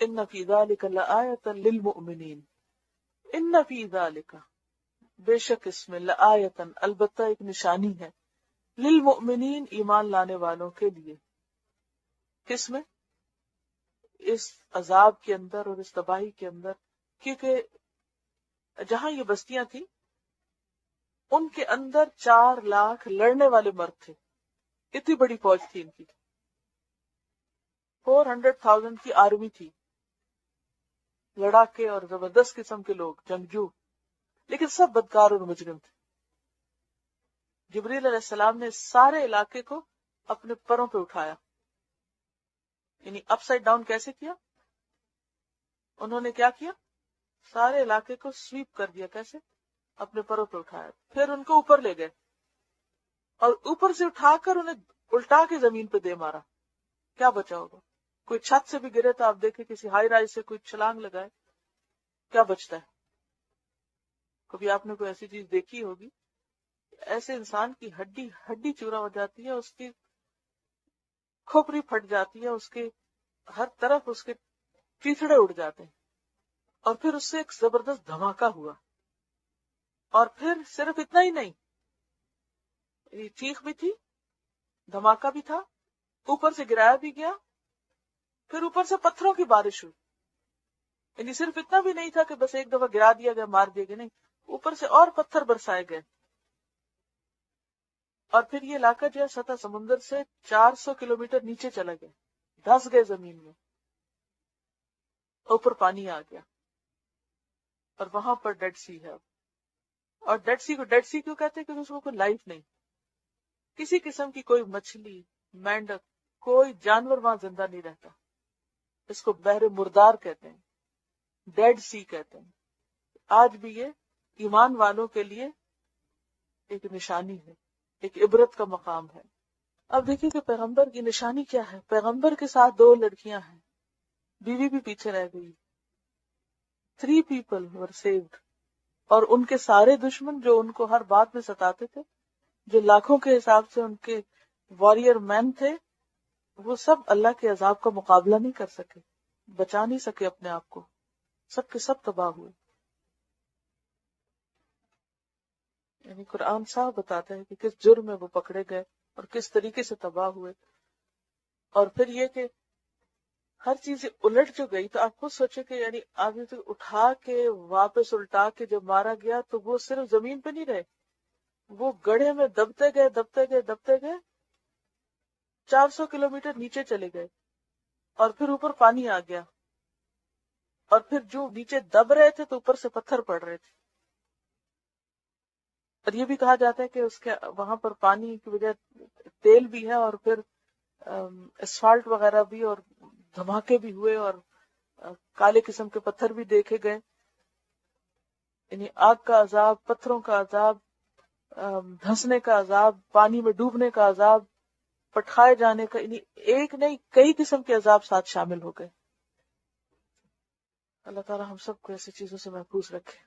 ان فی ذلک لآیۃ للمؤمنین، ان فی ذلک، بے شک اس میں، لآیۃ، البتہ ایک نشانی ہے، للمؤمنین، ایمان لانے والوں کے لیے۔ کس میں؟ اس عذاب کے اندر اور اس تباہی کے اندر، کیونکہ جہاں یہ بستیاں تھیں ان کے اندر 4 لاکھ لڑنے والے مرد تھے، اتنی بڑی فوج تھی ان کی، 400,000 کی آرمی تھی، لڑاکے اور زبردست قسم کے لوگ، جنگجو، لیکن سب بدکار اور مجرم تھے۔ جبریل علیہ السلام نے سارے علاقے کو اپنے پروں پہ اٹھایا، یعنی اپ سائڈ ڈاؤن کیسے کیا؟ انہوں نے کیا کیا؟ سارے علاقے کو سویپ کر دیا، کیسے؟ اپنے پروں پہ اٹھایا، پھر ان کو اوپر لے گئے اور اوپر سے اٹھا کر انہیں الٹا کے زمین پہ دے مارا۔ کیا بچا ہوگا؟ کوئی چھت سے بھی گرے تو آپ دیکھیں، کسی ہائی رائز سے کوئی چھلانگ لگائے، کیا بچتا ہے؟ کبھی آپ نے کوئی ایسی چیز دیکھی ہوگی؟ ایسے انسان کی ہڈی چورا ہو جاتی ہے، اس کی کھوپڑی پھٹ جاتی ہے، اس کے ہر طرف اس کے چیتڑے اڑ جاتے ہیں، اور پھر اس سے ایک زبردست دھماکہ ہوا، اور پھر صرف اتنا ہی نہیں، یہ چیخ بھی تھی، دھماکہ بھی تھا، اوپر سے گرایا بھی گیا، پھر اوپر سے پتھروں کی بارش ہوئی، یعنی صرف اتنا بھی نہیں تھا کہ بس ایک دفعہ گرا دیا گیا، مار دیا گیا، نہیں، اوپر سے اور پتھر برسائے گئے، اور پھر یہ علاقہ جو ہے سطح سمندر سے 400 کلومیٹر نیچے چلا گیا، دھس گئے زمین میں، اوپر پانی آ گیا، اور وہاں پر ڈیڈ سی ہے۔ اور ڈیڈ سی کو ڈیڈ سی کیوں کہتے ہیں؟ کیونکہ اس میں کوئی لائف نہیں، کسی قسم کی کوئی مچھلی، مینڈک، کوئی جانور وہاں زندہ نہیں رہتا، اس کو بحر مردار کہتے ہیں، ڈیڈ سی کہتے ہیں۔ آج بھی یہ ایمان والوں کے لیے ایک نشانی ہے، ایک عبرت کا مقام ہے۔ اب دیکھیے کہ پیغمبر کی نشانی کیا ہے۔ پیغمبر کے ساتھ 2 لڑکیاں ہیں، بیوی بھی پیچھے رہ گئی، 3 people were saved، اور ان کے سارے دشمن جو ان کو ہر بات میں ستاتے تھے، جو لاکھوں کے حساب سے ان کے واریر مین تھے، وہ سب اللہ کے عذاب کا مقابلہ نہیں کر سکے، بچا نہیں سکے اپنے آپ کو، سب کے سب تباہ ہوئے۔ یعنی قرآن صاحب بتاتا ہے کہ کس جرم میں وہ پکڑے گئے اور کس طریقے سے تباہ ہوئے۔ اور پھر یہ کہ ہر چیز الٹ جو گئی، تو آپ خود سوچے کہ یعنی آدمی سے اٹھا کے واپس الٹا کے جب مارا گیا تو وہ صرف زمین پہ نہیں رہے، وہ گڑھے میں دبتے گئے دبتے گئے دبتے گئے، 400 کلومیٹر نیچے چلے گئے، اور پھر اوپر پانی آ گیا، اور پھر جو نیچے دب رہے تھے تو اوپر سے پتھر پڑ رہے تھے۔ اور یہ بھی کہا جاتا ہے کہ اس کے وہاں پر پانی کی وجہ تیل بھی ہے، اور پھر اسفالٹ وغیرہ بھی، اور دھماکے بھی ہوئے، اور کالے قسم کے پتھر بھی دیکھے گئے، یعنی آگ کا عذاب، پتھروں کا عذاب، دھنسنے کا عذاب، پانی میں ڈوبنے کا عذاب، پٹخائے جانے کا، یعنی ایک نہیں کئی قسم کے عذاب ساتھ شامل ہو گئے۔ اللہ تعالی ہم سب کو ایسی چیزوں سے محفوظ رکھے۔